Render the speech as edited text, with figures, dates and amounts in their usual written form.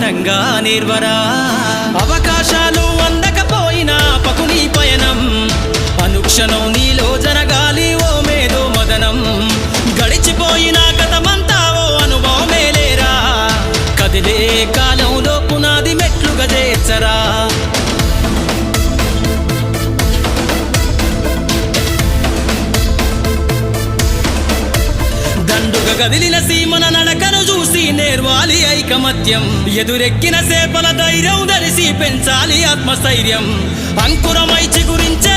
శాశ్వతంగా నిర్వరా అవకాశాలు అందకపోయినా పకుని పయనం అనుక్షణం నీలో జరగాలి ఓ మేధో మదనం గడిచిపోయిన గతమంతా ఓ అనుభవమే లేరా కదిలే కాలంలో పునాది మెట్లుగా చేర్చరా దండుగా కదిలిన సీమన నడకను చూసి నేర్వాలి ఐకమత్యం ఎదురెక్కిన సేపల ధైర్యం ధరిసి పెంచాలి ఆత్మస్థైర్యం అంకురమై చిగురించే